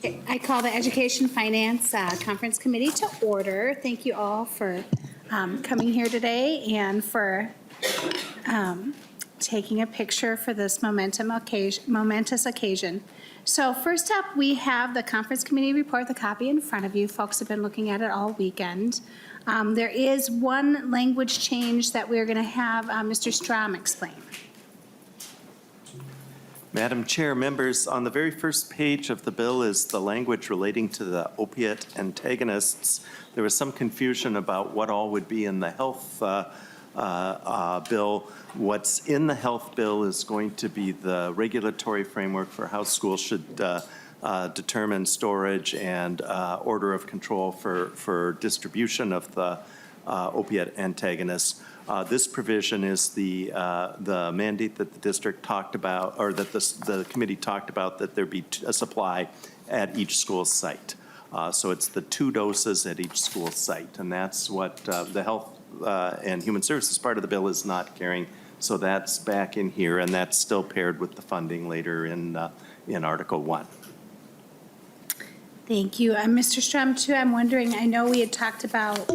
I call the Education Finance Conference Committee to order. Thank you all for coming here today and for taking a picture for this momentous occasion. So first up, we have the Conference Committee report, the copy in front of you. Folks have been looking at it all weekend. There is one language change that we're going to have Mr. Strom explain. Madam Chair, members, on the very first page of the bill is the language relating to the opiate antagonists. There was some confusion about what all would be in the health bill. What's in the health bill is going to be the regulatory framework for how schools should determine storage and order of control for distribution of the opiate antagonists. This provision is the mandate that the district talked about, or that the committee talked about, that there be a supply at each school site. So it's the 2 doses at each school site, and that's what the Health and Human Services part of the bill is not carrying. So that's back in here, and that's still paired with the funding later in Article 1. Thank you. Mr. Strom, too, I'm wondering, I know we had talked about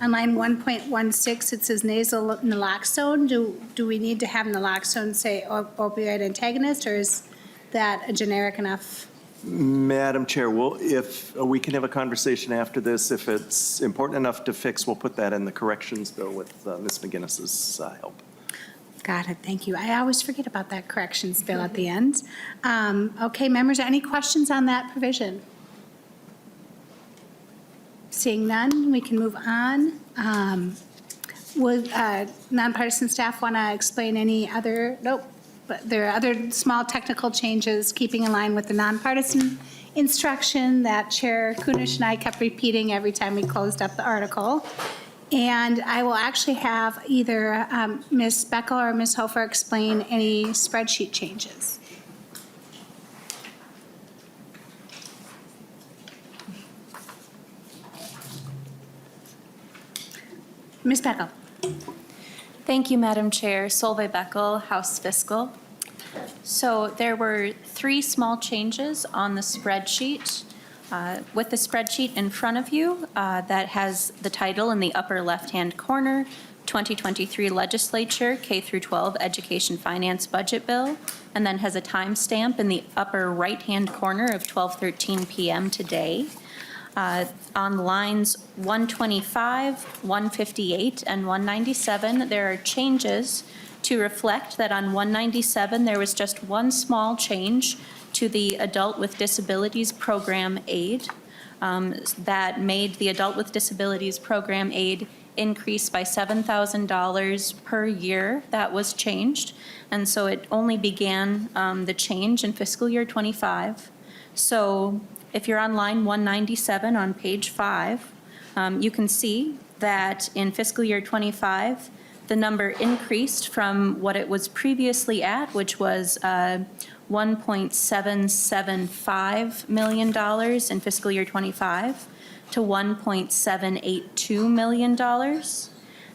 on line 1.16, it says nasal naloxone. Do we need to have naloxone say opioid antagonist, or is that a generic enough? Madam Chair, if we can have a conversation after this, if it's important enough to fix, we'll put that in the corrections bill with Ms. McGinnis's help. Got it. Thank you. I always forget about that corrections bill at the end. Okay, members, any questions on that provision? Seeing none, we can move on. Would nonpartisan staff want to explain any other? Nope. But there are other small technical changes keeping in line with the nonpartisan instruction that Chair Kunesh and I kept repeating every time we closed up the article. And I will actually have either Ms. Beckel or Ms. Hofer explain any spreadsheet changes. Ms. Beckel. Thank you, Madam Chair. Solveig Beckel, House Fiscal. So there were 3 small changes on the spreadsheet. With the spreadsheet in front of you that has the title in the upper left-hand corner, 2023 Legislature K-12 Education Finance Budget Bill, and then has a timestamp in the upper right-hand corner of 12:13 p.m. today. On lines 125, 158, and 197, there are changes to reflect that on 197 there was just one small change to the Adult with Disabilities Program aid that made the Adult with Disabilities Program aid increase by $7,000 per year. That was changed, and so it only began the change in fiscal year 25. So if you're on line 197 on page 5, you can see that in fiscal year 25, the number increased from what it was previously at, which was $1.775 million in fiscal year 25 to $1.782 million.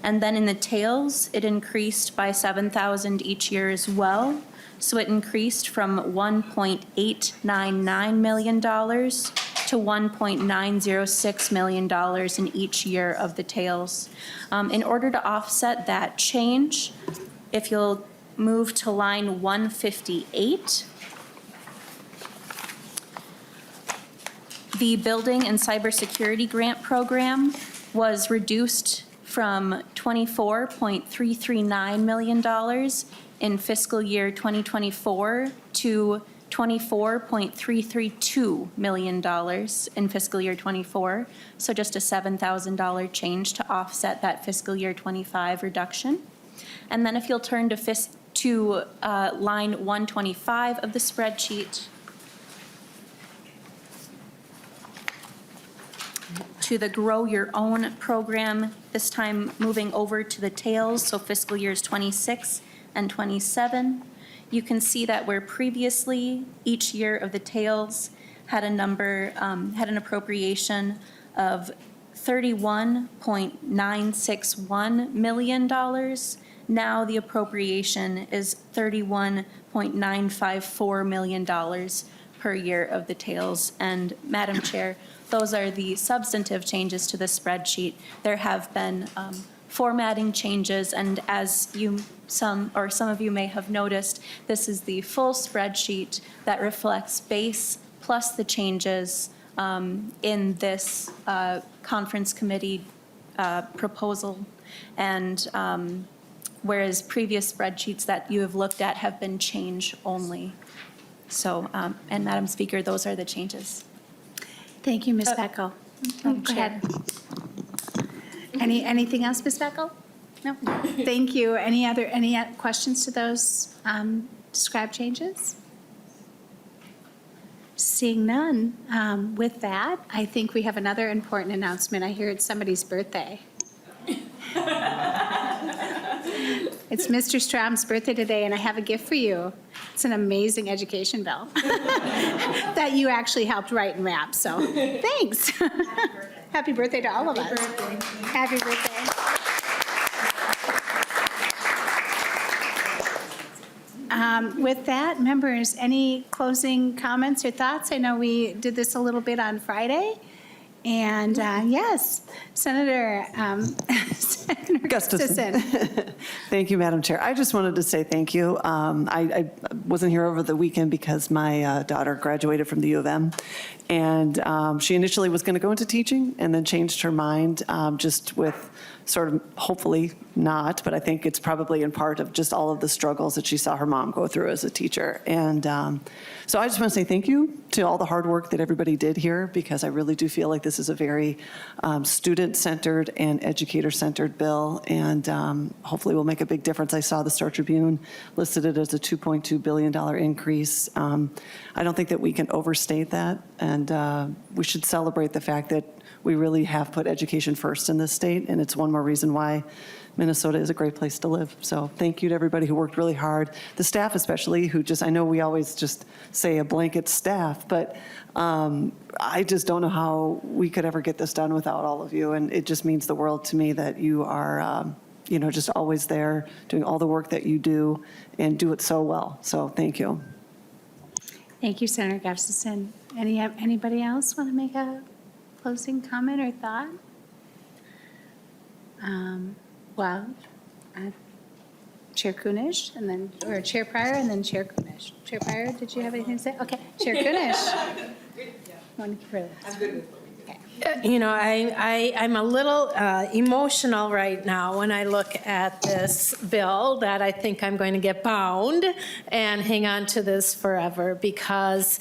And then in the tails, it increased by $7,000 each year as well. So it increased from $1.899 million to $1.906 million in each year of the tails. In order to offset that change, if you'll move to line 158, the Building and Cybersecurity Grant Program was reduced from $24.339 million in fiscal year 2024 to $24.332 million in fiscal year 24. So just a $7,000 change to offset that fiscal year 25 reduction. And then if you'll turn to line 125 of the spreadsheet, to the Grow Your Own program, this time moving over to the tails, so fiscal years 26 and 27. You can see that where previously each year of the tails had a number, had an appropriation of $31.961 million. Now the appropriation is $31.954 million per year of the tails. And Madam Chair, those are the substantive changes to the spreadsheet. There have been formatting changes, and as some of you may have noticed, this is the full spreadsheet that reflects base plus the changes in this conference committee proposal. And whereas previous spreadsheets that you have looked at have been change only. So, and Madam Speaker, those are the changes. Thank you, Ms. Beckel. Go ahead. Anything else, Ms. Beckel? No. Thank you. Any questions to those described changes? Seeing none, with that, I think we have another important announcement. I hear it's somebody's birthday. It's Mr. Strom's birthday today, and I have a gift for you. It's an amazing education bill that you actually helped write and wrap, so thanks. Happy birthday to all of us. Happy birthday. With that, members, any closing comments or thoughts? I know we did this a little bit on Friday. And yes, Senator Gustafson. Thank you, Madam Chair. I just wanted to say thank you. I wasn't here over the weekend because my daughter graduated from the U of M. And she initially was going to go into teaching and then changed her mind just with sort of, hopefully not, but I think it's probably in part of just all of the struggles that she saw her mom go through as a teacher. And so I just want to say thank you to all the hard work that everybody did here, because I really do feel like this is a very student-centered and educator-centered bill, and hopefully will make a big difference. I saw the Star Tribune listed it as a $2.2 billion increase. I don't think that we can overstate that, and we should celebrate the fact that we really have put education first in this state, and it's one more reason why Minnesota is a great place to live. So thank you to everybody who worked really hard. The staff especially, who just, I know we always just say a blanket staff, but I just don't know how we could ever get this done without all of you. And it just means the world to me that you are, just always there doing all the work that you do and do it so well. So thank you. Thank you, Senator Gustafson. Anybody else want to make a closing comment or thought? Chair Kunesh, and then, or Chair Pryor, and then Chair Kunesh. Chair Pryor, did you have anything to say? Okay, Chair Kunesh. I'm a little emotional right now when I look at this bill, that I think I'm going to get bound and hang on to this forever, because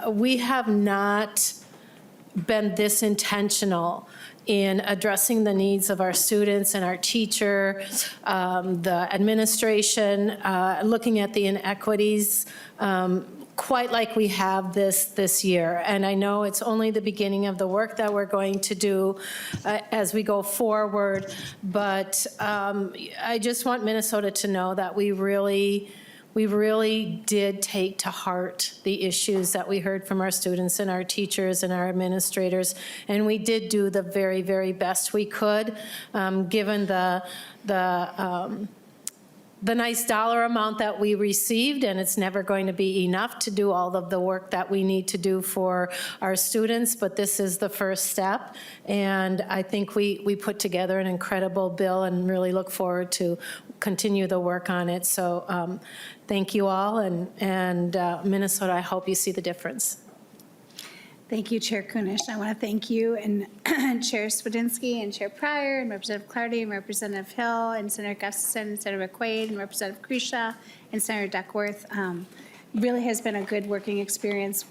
we have not been this intentional in addressing the needs of our students and our teacher, the administration, looking at the inequities, quite like we have this year. And I know it's only the beginning of the work that we're going to do as we go forward, but I just want Minnesota to know that we really did take to heart the issues that we heard from our students and our teachers and our administrators, and we did do the very, very best we could, given the nice dollar amount that we received, and it's never going to be enough to do all of the work that we need to do for our students, but this is the first step, and I think we put together an incredible bill and really look forward to continue the work on it. So thank you all, and Minnesota, I hope you see the difference. Thank you, Chair Kunesh. I want to thank you and Chair Swedinsky and Chair Pryor and Representative Clardy and Representative Hill and Senator Gustafson and Senator McQuaid and Representative Grisha and Senator Duckworth. Really has been a good working experience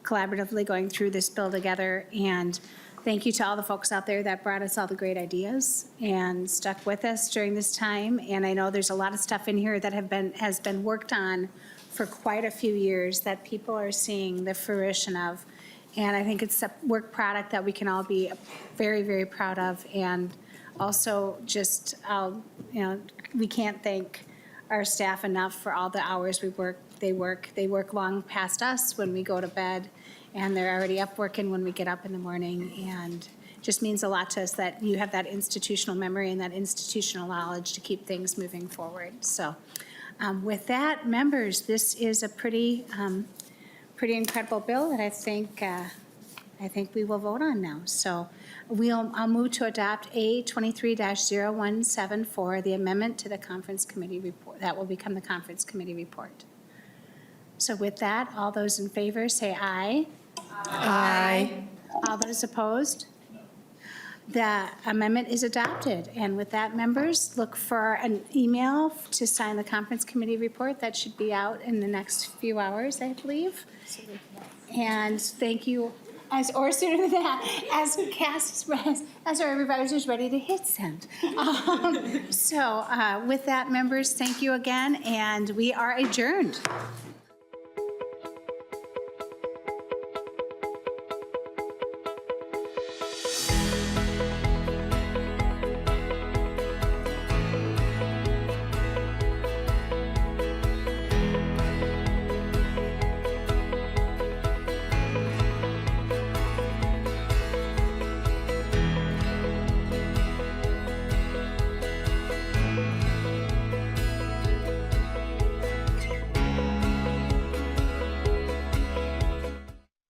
collaboratively going through this bill together. And thank you to all the folks out there that brought us all the great ideas and stuck with us during this time. And I know there's a lot of stuff in here that has been worked on for quite a few years that people are seeing the fruition of. And I think it's a work product that we can all be very, very proud of. And also just, we can't thank our staff enough for all the hours they work long past us when we go to bed, and they're already up working when we get up in the morning. And just means a lot to us that you have that institutional memory and that institutional knowledge to keep things moving forward. So with that, members, this is a pretty pretty incredible bill that I think we will vote on now. So I'll move to adopt A23-0174, the amendment to the conference committee report. That will become the conference committee report. So with that, all those in favor say aye. Aye. All those opposed? The amendment is adopted. And with that, members, look for an email to sign the conference committee report. That should be out in the next few hours, I believe. And thank you, or sooner than that, as our revisers ready to hit send. So with that, members, thank you again, and we are adjourned.